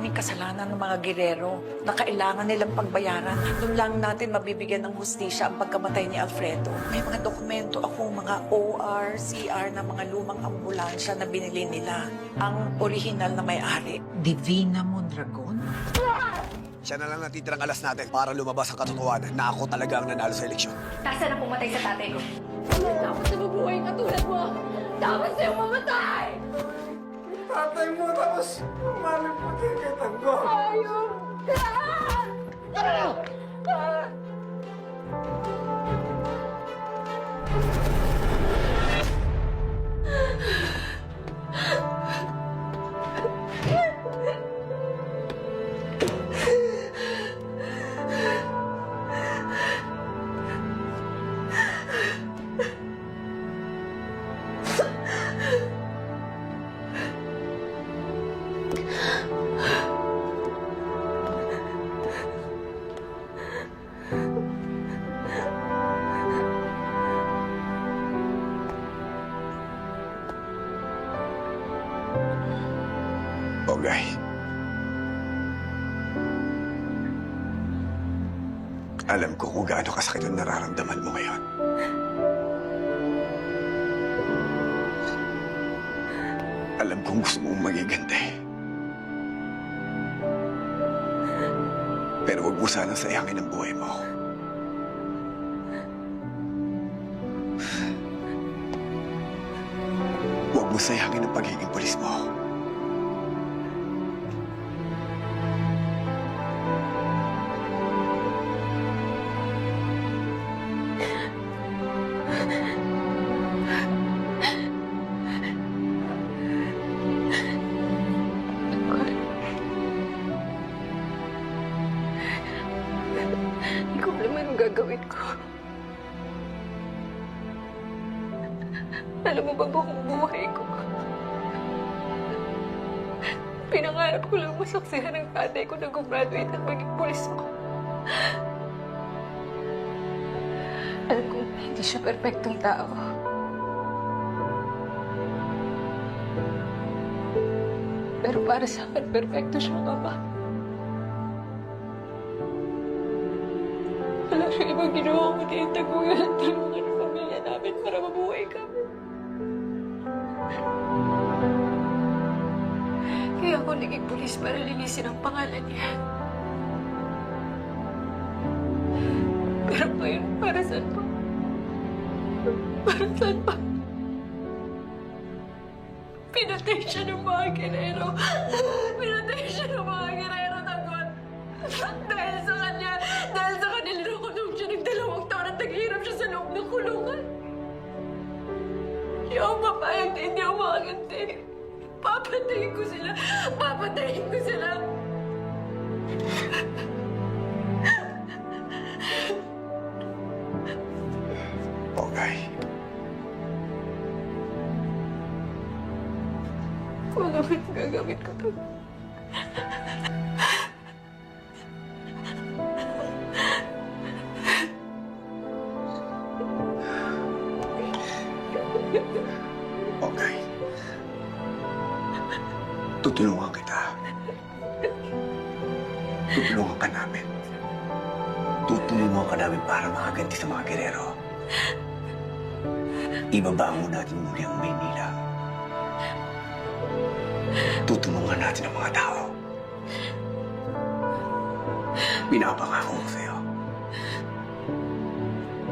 maraming kasalanan ng mga girero na kailangan nilang pagbayaran. Doon lang natin mabibigyan ng hustisya ang pagkamatay ni Alfredo. May mga dokumento akong mga OR, CR na mga lumang ambulansya na binili nila. Ang orihinal na may-ari. Divina Mondragon? Siya na lang natitirang alas natin para lumabas ang katotohanan na ako talaga ang nanalo sa eleksyon. Nasaan ang pumatay sa tatay ko? Dapat na mabuhay ka tulad mo. Dapat sa'yo mamatay! Tatay mo, tapos umalim mo din kay Tanggol. Ayun ka! Bogay. Alam ko kung gaano kasakit ang nararamdaman mo ngayon. Alam kong gusto mong magigante. Pero huwag mo sanang sayangin ang buhay mo. Huwag mo sayangin ang pagiging pulis mo. Ikaw naman ang gagawin ko. Alam mo ba buong buhay ko? Pinangarap ko lang masaksihan ng tatay ko na gumraduate at maging pulis ako. Alam kong hindi siya perfectong tao. Pero para sa akin, perfecto siyang ama. Wala siyang ibang ginawa kundi itaguyan at tulungan ang pamilya namin para mabuhay kami. Kaya ako naging pulis para linisin ang pangalan niya. Pero ngayon, para saan pa? Para saan pa? Pinatay siya ng mga gerero. Pinatay siya ng mga gerero, Tanggol. Dahil sa kanya, dahil sa kanila nakulong siya ng 2 taon at naghihirap siya sa loob ng kulungan. Hindi ako papayag na hindi ako makaganti. Papatayin ko sila. Papatayin ko sila. Bogay. Kung ano man gagawin ko to. Bogay. Tutulungan kita. Tutulungan ka namin. Tutulungan ka namin para makaganti sa mga gerero. Ibabangon natin muli ang Maynila. Tutulungan natin ang mga tao. Pinapangako ko sa'yo.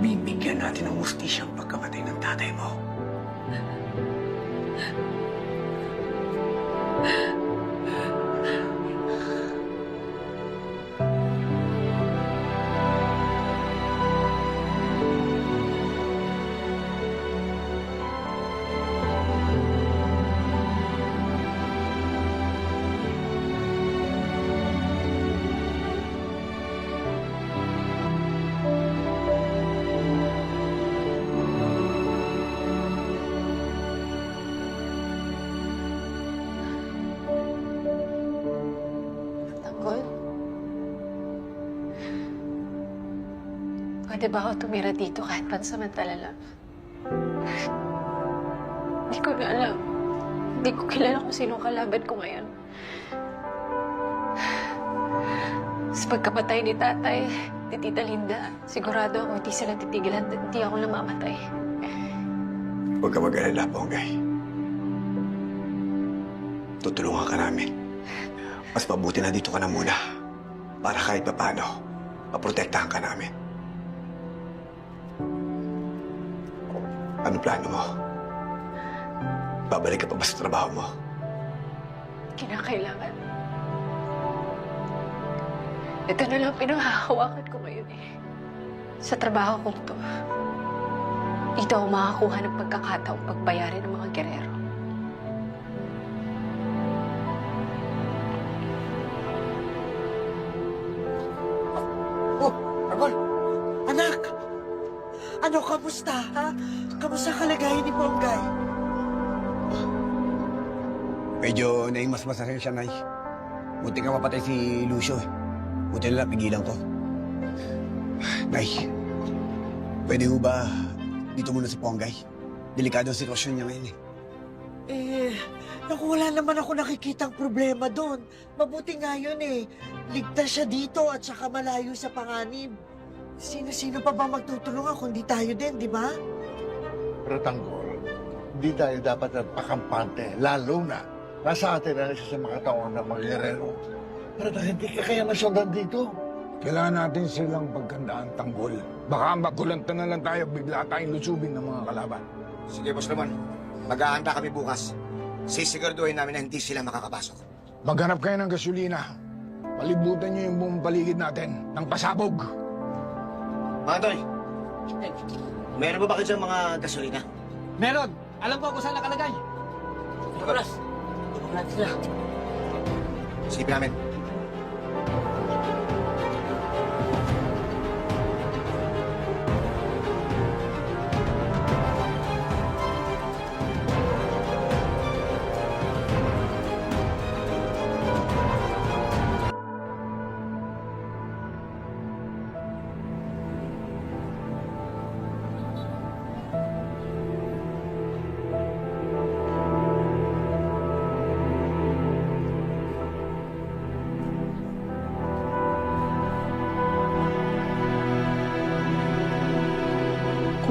Bibigyan natin ng hustisya ang pagkamatay ng tatay mo. Tanggol? Pwede ba ako tumira dito kahit pansamantala lang? Hindi ko na alam. Hindi ko kilala kung sinong kalaban ko ngayon. Sa pagkamatay ni tatay, ni Tita Linda, sigurado ako hindi sila titigilan at hindi ako namamatay. Huwag ka mag-alala, Ponggay. Tutulungan ka namin. Mas mabuti na dito ka na muna. Para kahit paano, maprotektahan ka namin. Ano plano mo? Babalik ka pa ba sa trabaho mo? Kinakailangan. Ito na lang pinanghahawakan ko ngayon eh. Sa trabaho kong to, dito ako makakuha ng pagkakataong pagbayarin ng mga gerero. Oh, Tanggol! Anak! Ano, kamusta, ha? Kamusta kalagayan ni Ponggay? Medyo naimasmasan siya, Nay. Buti nga mapatay si Lucio eh. Buti na pigilan ko. Nay, pwede ho ba dito muna sa Ponggay? Delikado ang sitwasyon niya ngayon eh. Naku, wala naman ako nakikitang problema doon. Mabuti nga yun eh. Ligtas siya dito at saka malayo sa panganib. Sino-sino pa ba magtutulungan kundi tayo din, di ba? Pero Tanggol, hindi tayo dapat nagpakampante, lalo na nasa atin na isa sa mga taon ng mga gerero. Pero hindi ka kaya nasundan dito. Kailangan natin silang pagkandaan, Tanggol. Baka magulanta na lang tayo, bigla tayong lusubin ng mga kalaban. Sige, Boss Ramon. Mag-aanda kami bukas. Sisiguraduhin namin na hindi sila makakapasok. Maghanap kayo ng gasolina. Palibutan niyo yung buong paligid natin ng pasabog. Mga Toy, meron ba kayo dyan mga gasolina? Meron! Alam ko kung saan nakalagay. Nicolas, tulungan natin sila. Isipin namin.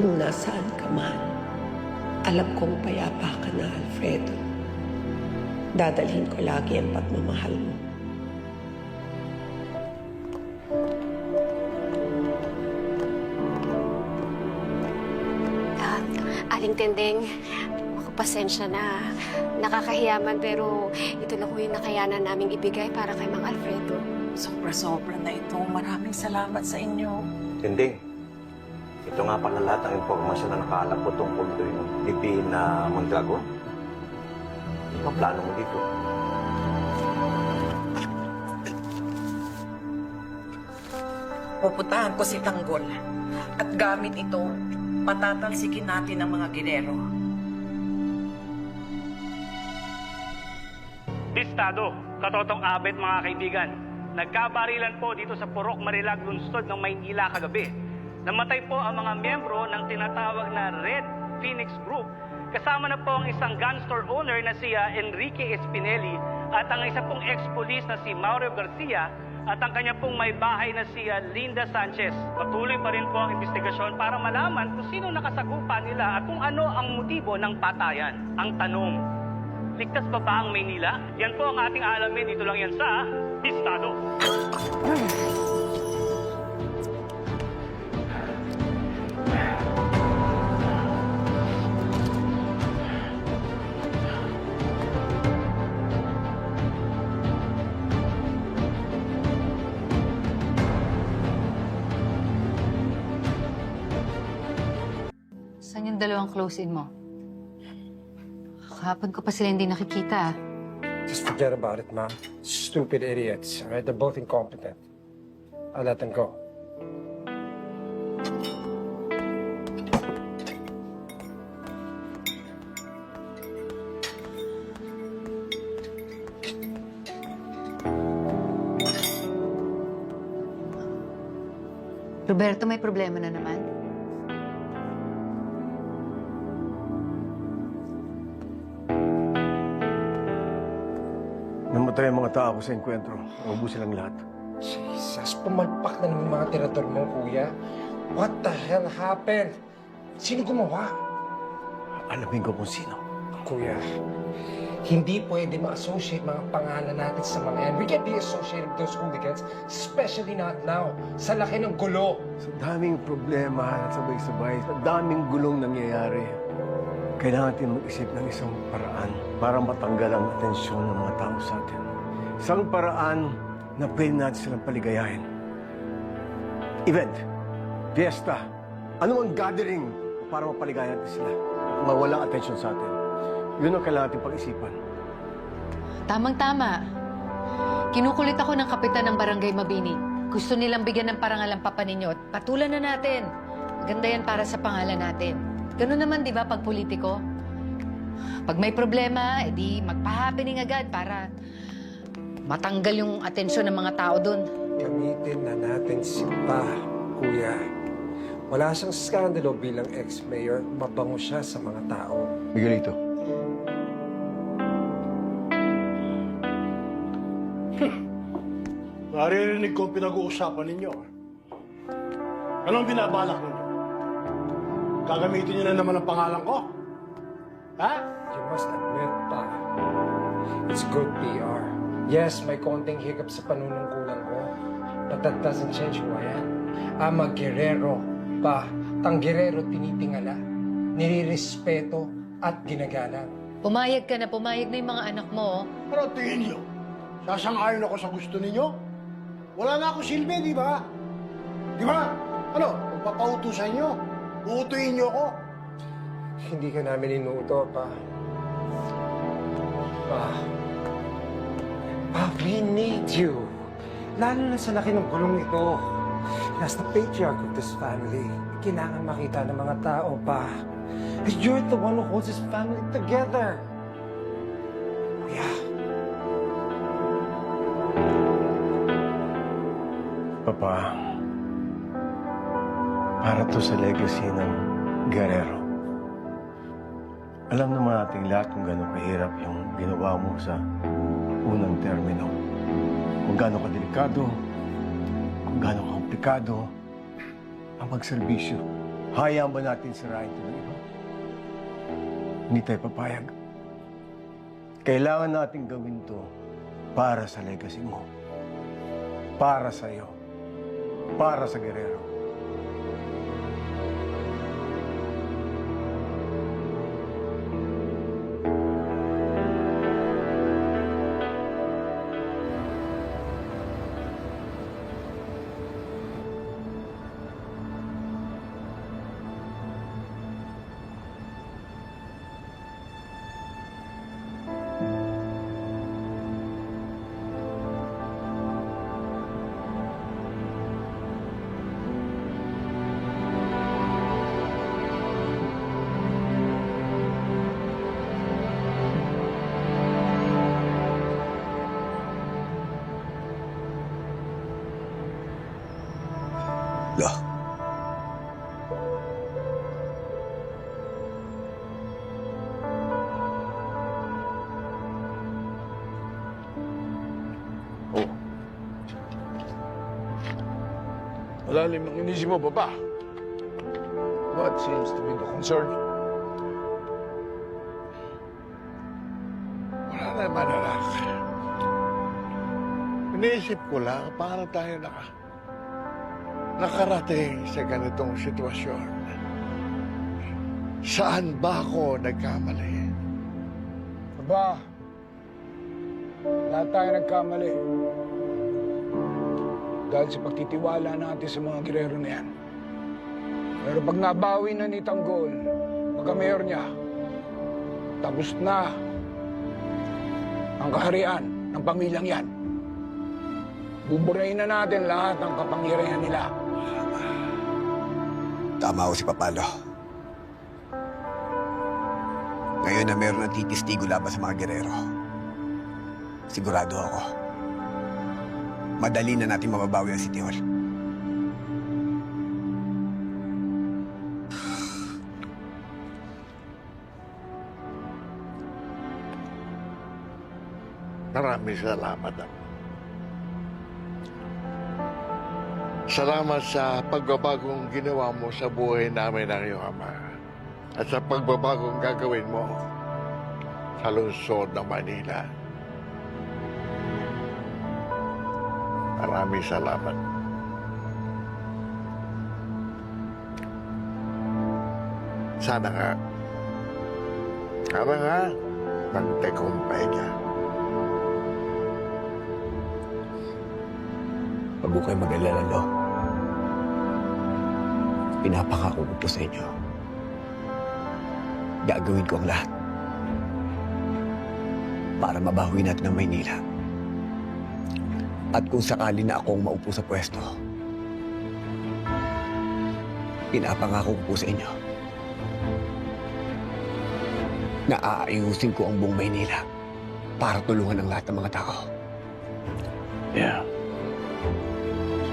Kung nasaan ka man, alam kong payapa ka na, Alfredo. Dadalhin ko lagi ang pagmamahal mo. Aling Tendeng, makapasensya na. Nakakahiyaman pero ito lang ho yung nakayanan naming ibigay para kay Mang Alfredo. Sobra-sobra na ito. Maraming salamat sa inyo. Tinding, ito nga pala lahat ng impormasyon na nakaalap ko tungkol doon yung bibihin na Mondragon. Ano ang plano mo dito? Pupuntahan ko si Tanggol. At gamit ito, patatalsikin natin ang mga gerero. Listado, katotong abet mga kaibigan. Nagkabarilan po dito sa Purok Marilag, lungsod ng Maynila kagabi. Namatay po ang mga miyembro ng tinatawag na Red Phoenix Group. Kasama na po ang isang gun store owner na si Enrique Espinelli at ang isa pong ex-police na si Mauro Garcia at ang kanya pong may bahay na si Linda Sanchez. Patuloy pa rin po ang investigasyon para malaman kung sino nakasakupan nila at kung ano ang motibo ng patayan. Ang tanong, ligtas pa ba ang Maynila? Yan po ang ating alamin. Dito lang yan sa Listado. Saan yung dalawang close-in mo? Kahapon ko pa sila hindi nakikita. Just forget about it, Ma. Stupid idiots, all right? They're both incompetent. I'll let them go. Roberto, may problema na naman. Namatay ang mga tao ko sa enkwentro. Naubusin lang lahat. Jeez. Jesus, pumalpak na ng mga tirator mo, kuya. What the hell happened? Sino gumawa? Alamin ko kung sino. Kuya, hindi pwede ma-associate mga pangalan natin sa mga yan. We can't be associated with those hooligans, especially not now. Sa laki ng gulo. Sa daming problema at sabay-sabay, sa daming gulong nangyayari, kailangan natin mag-isip ng isang paraan para matanggal ang atensyon ng mga tao sa atin. Isang paraan na pwede natin silang paligayahin. Event, fiesta, anumang gathering para mapaligayan natin sila at mawalang atensyon sa atin. Yun ang kailangan natin pag-isipan. Tamang-tama. Kinukulit ako ng kapitan ng Barangay Mabini. Gusto nilang bigyan ng parangal ang papa ninyo at patulan na natin. Ganda yan para sa pangalan natin. Ganun naman, di ba, pag politiko? Pag may problema, edi magpa-happening agad para matanggal yung atensyon ng mga tao doon. Gamitin na natin si Pa, kuya. Wala siyang skandalo bilang ex-mayor. Mabango siya sa mga tao. Miguelito. Naririnig ko ang pinag-uusapan ninyo. Anong binabalak ninyo? Gagamitin niyo na naman ang pangalan ko? Ha? You must admit, Pa, it's good PR. Yes, may konting hiccup sa panunungkulan ko. But that doesn't change who I am. I'm a guerrero, Pa. Tang guerrero tinitingala, nirirespeto at ginagalang. Pumayag ka na, pumayag na yung mga anak mo. Pero tingin niyo, sasang-ayon ako sa gusto ninyo? Wala na ako silbi, di ba? Di ba? Ano, magpapautusan niyo? Uutuin niyo ako? Hindi ka namin inuuto, Pa. Pa, we need you. Lalo na sa laki ng kulong ito. As the patriarch of this family, kailangan makita ng mga tao, Pa. And you're the one who holds this family together. Yeah. Papa, para to sa legacy ng Guerrero. Alam naman natin lahat kung gano'ng kahirap yung ginawa mo sa unang termino. Kung gano'ng kadelikado, kung gano'ng komplikado ang pagserbisyo. Hayaan ba natin sirain ito ng iba? Hindi tayo papayag. Kailangan natin gawin to para sa legacy mo. Para sa iyo. Para sa Guerrero. Lo. Oh. Malalim ang inisip mo, Papa. What seems to be the concern? Wala naman, anak. Iniisip ko lang, paano tayo nakarating sa ganitong sitwasyon? Saan ba ako nagkamali? Aba, lahat tayo nagkamali. Dahil sa pagtitiwala natin sa mga Guerrero na yan. Pero pag nabawi na ni Tanggol, pagka-mayor niya, tapos na ang kaharian ng pamilyang yan. Buburahin na natin lahat ng kapangyarihan nila. Tama ako si Papalo. Ngayon na meron ng titistigo laban sa mga Guerrero, sigurado ako, madali na natin mababawi ang City Hall. Maraming salamat. Salamat sa pagbabagong ginawa mo sa buhay namin ng iyong ama. At sa pagbabagong gagawin mo sa lungsod ng Manila. Maraming salamat. Sana nga, magtagumpay ka. Huwag mo kayo mag-alala, Lo. Pinapakako ko po sa inyo. Gagawin ko ang lahat para mabawi natin ang Maynila. At kung sakali na akong maupo sa pwesto, pinapangako ko po sa inyo na aayusin ko ang buong Maynila para tulungan ang lahat ng mga tao. Yeah.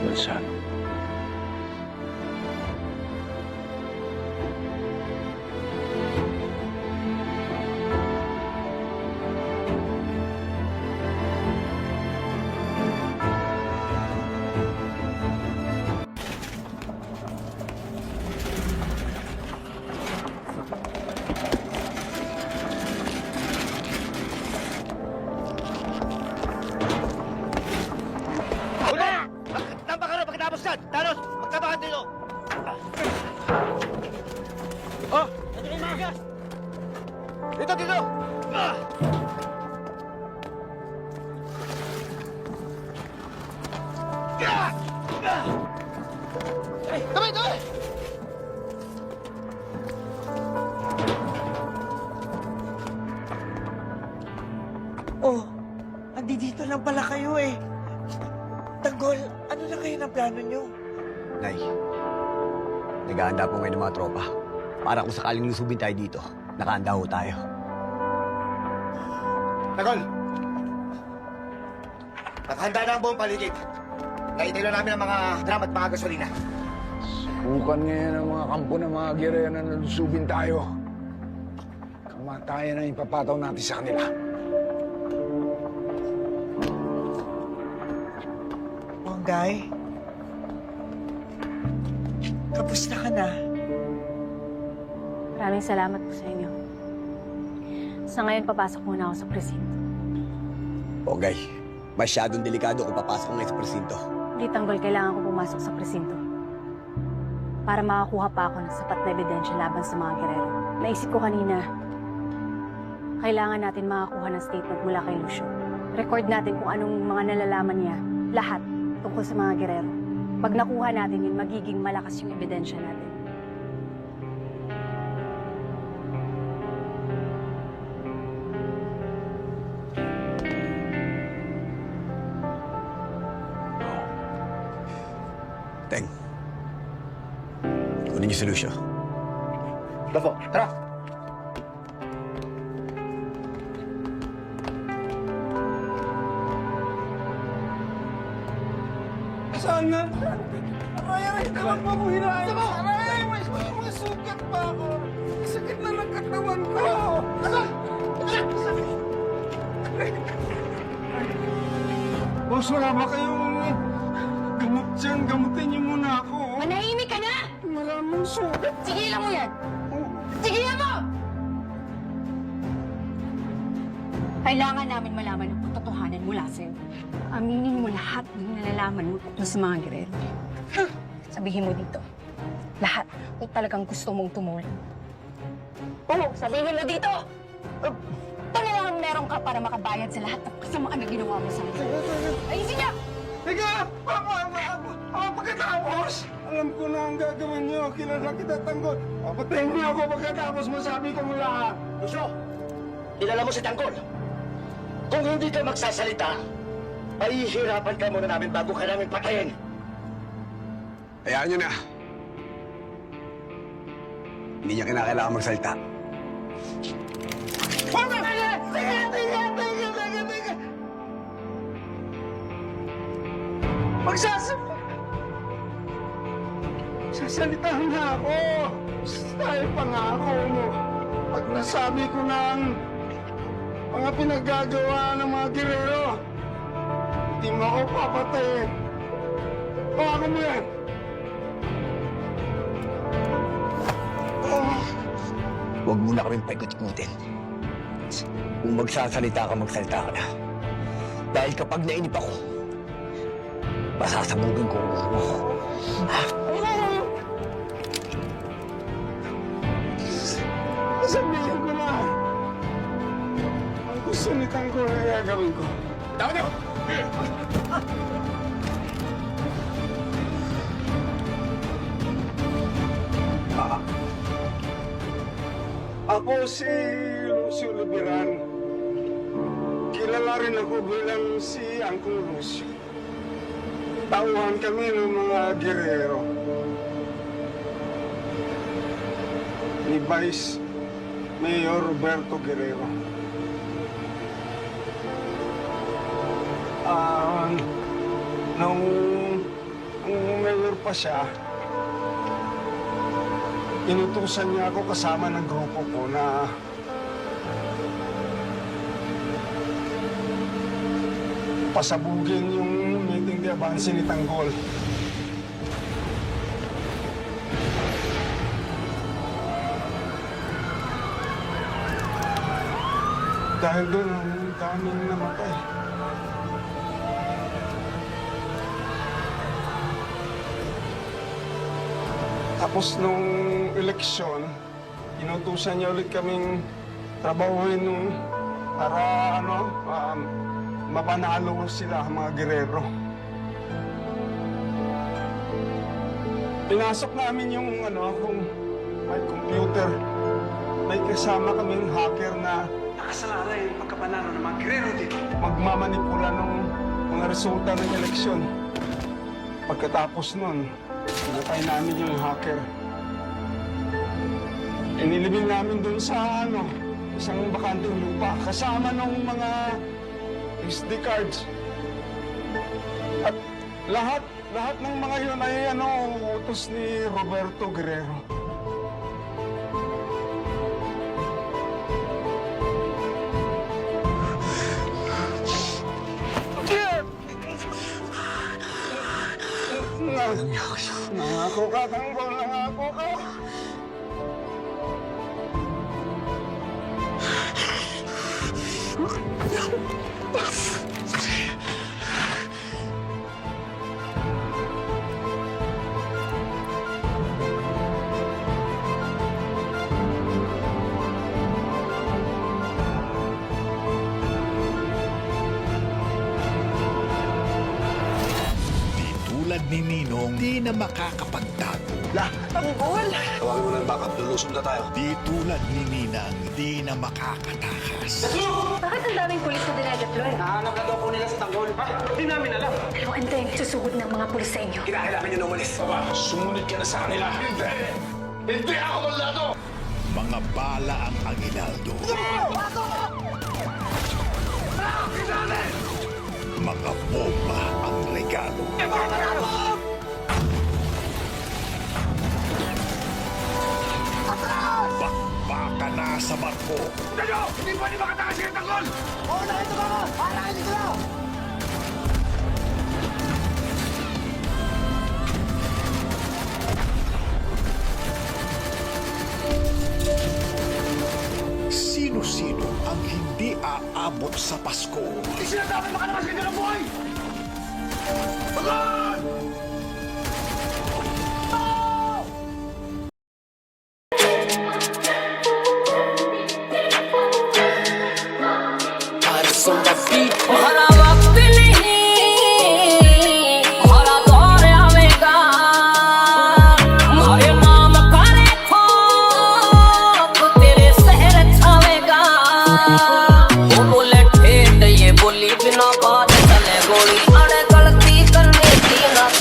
Well said. Oh, andito lang pala kayo eh. Tanggol, ano na kayo ng plano nyo? Nay, naghahanda po ngayon ng mga tropa. Para kung sakaling lusubin tayo dito, nakahanda ho tayo. Tagol! Nakahanda na ang buong paligid. Naitilo namin ang mga drum at mga gasolina. Subukan ngayon ang mga kampo ng mga girero na nalusubin tayo. Kamatayan na ipapataw natin sa kanila. Monggay, kapusta ka na? Maraming salamat po sa inyo. Sa ngayon, papasok muna ako sa presinto. Pogay, masyadong delikado kung papasok ngayon sa presinto. Hindi tanggol, kailangan ko pumasok sa presinto. Para makakuha pa ako ng sapat na ebidensya laban sa mga gerero. Naisip ko kanina, kailangan natin makakuha ng statement mula kay Lucio. Record natin kung anong mga nalalaman niya, lahat, tungkol sa mga gerero. Pag nakuha natin yun, magiging malakas yung ebidensya natin. Teng, kunin niyo si Lucio. Lafo, tara! Saan na? Aray, tawag mo mo hinahin. Aray, may sugat pa ako. Sakit na ng katawan ko. Boss, wala ba kayong gamot dyan? Gamutin niyo muna ako. Manahimik ka na! Maraming sugat. Tigilan mo yan! Tigilan mo! Kailangan namin malaman ang katotohanan mula sa'yo. Aminin mo lahat ng nalalaman mo tungkol sa mga gerero. Sabihin mo dito. Lahat. Kung talagang gusto mong tumulong. Oo, sabihin mo dito! Ito na lang ang meron ka para makabayad sa lahat ng kasamaan na ginawa mo sa akin. Ayusin niya! Teka! Pagkatapos! Alam ko na ang gagawin niyo. Kilala kita, Tanggol. Papatayin niyo ako pagkatapos masabi ko mula. Lucio, kilala mo si Tanggol. Kung hindi ka magsasalita, mahihirapan ka muna namin bago ka namin patayin. Hayaan niyo na. Hindi niya kinakailangan magsalita. Sasalita na ako. Dahil pangako mo. Pag nasabi ko na ang mga pinaggagawa ng mga gerero, hindi mo ako papatayin. Hawakan mo yan! Huwag mo na kaming paikot-ikutin. Kung magsasalita ka na. Dahil kapag nainip ako, masasabugin ko ang ulo mo. Sabihin ko na! Ang gusto ni Tanggol na gagawin ko. Tama niyo! Ako si Lucio Lubiran. Kilala rin ako bilang si Uncle Lucio. Tauhan kami ng mga gerero. Ni Vice Mayor Roberto Guerrero. Nung mayor pa siya, inutusan niya ako kasama ng grupo ko na pasabugin yung meeting de avance ni Tanggol. Dahil doon, ang daming namatay. Tapos nung eleksyon, inutusan niya ulit kaming trabahuin para mapanalo sila, mga gerero. Pinasok namin yung kung may computer. May kasama kaming hacker na nakasalalay yung pagkapanalo ng mga gerero dito. Magmamanipula ng mga resulta ng eleksyon. Pagkatapos nun, pinatay namin yung hacker. Inilibing namin dun sa isang bakanteng lupa kasama ng mga SD cards. At lahat ng mga yun ay utos ni Roberto Guerrero. Nangako ka, Tanggol, nangako ka. Tulad ni Ninong, di na makakapagtago. Tanggol! Tawagin mo na yung backup, lulusong na tayo. Di tulad ni Ninang, di na makakatakas. Bakit ang daming pulis na dinadeploy? Nahanap na daw po nila si Tanggol. Hindi namin alam. Pero antay, susugod ng mga pulis sa inyo. Kinakailangan nyo na umalis. Sumunod ka na sa kanila. Hindi ako mandado! Mga bala ang Aguinaldo. Mga bomba ang regalo. Bakbaka na sa barko. Hindi pa di makatakas si Tanggol! Sino-sino ang hindi aabot sa Pasko? Hindi sila dapat makalabas kayo ng buhay!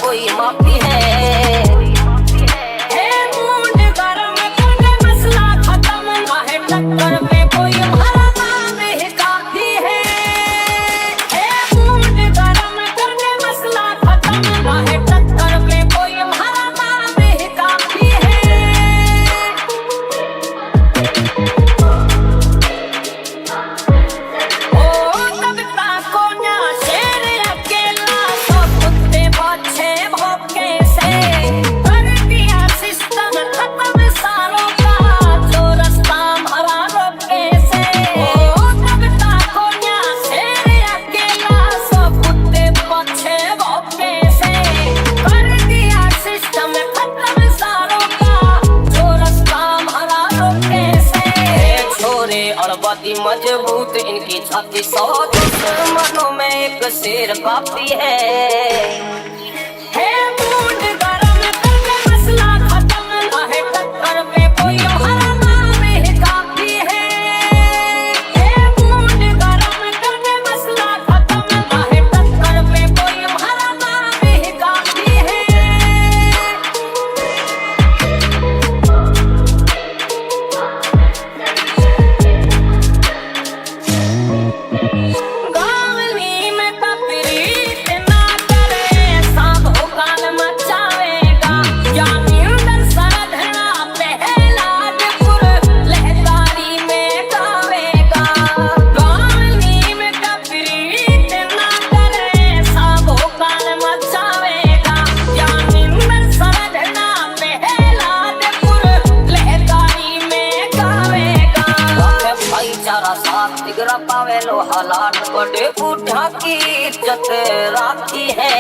कोई से अड़बाती मजबूत इनकी छाती 100 दुश्मनों में एक शेर काफी है मूड गरम करके मसला खत्म ना है टक्कर पे कोई हराना भी काफी है मूड गरम करके मसला खत्म ना है टक्कर पे कोई हराना भी काफी है गावली में तपरीत ना करे सब हुकाल मचावेगा यामिंदर सरधना पहलादपुर लहदारी में गावेगा गावली में तपरीत ना करे सब हुकाल मचावेगा यामिंदर सरधना पहलादपुर लहदारी में गावेगा भाईचारा साथ दिगरा पावे लो हालात बड़े बूढ़ा की इज्जत राखी है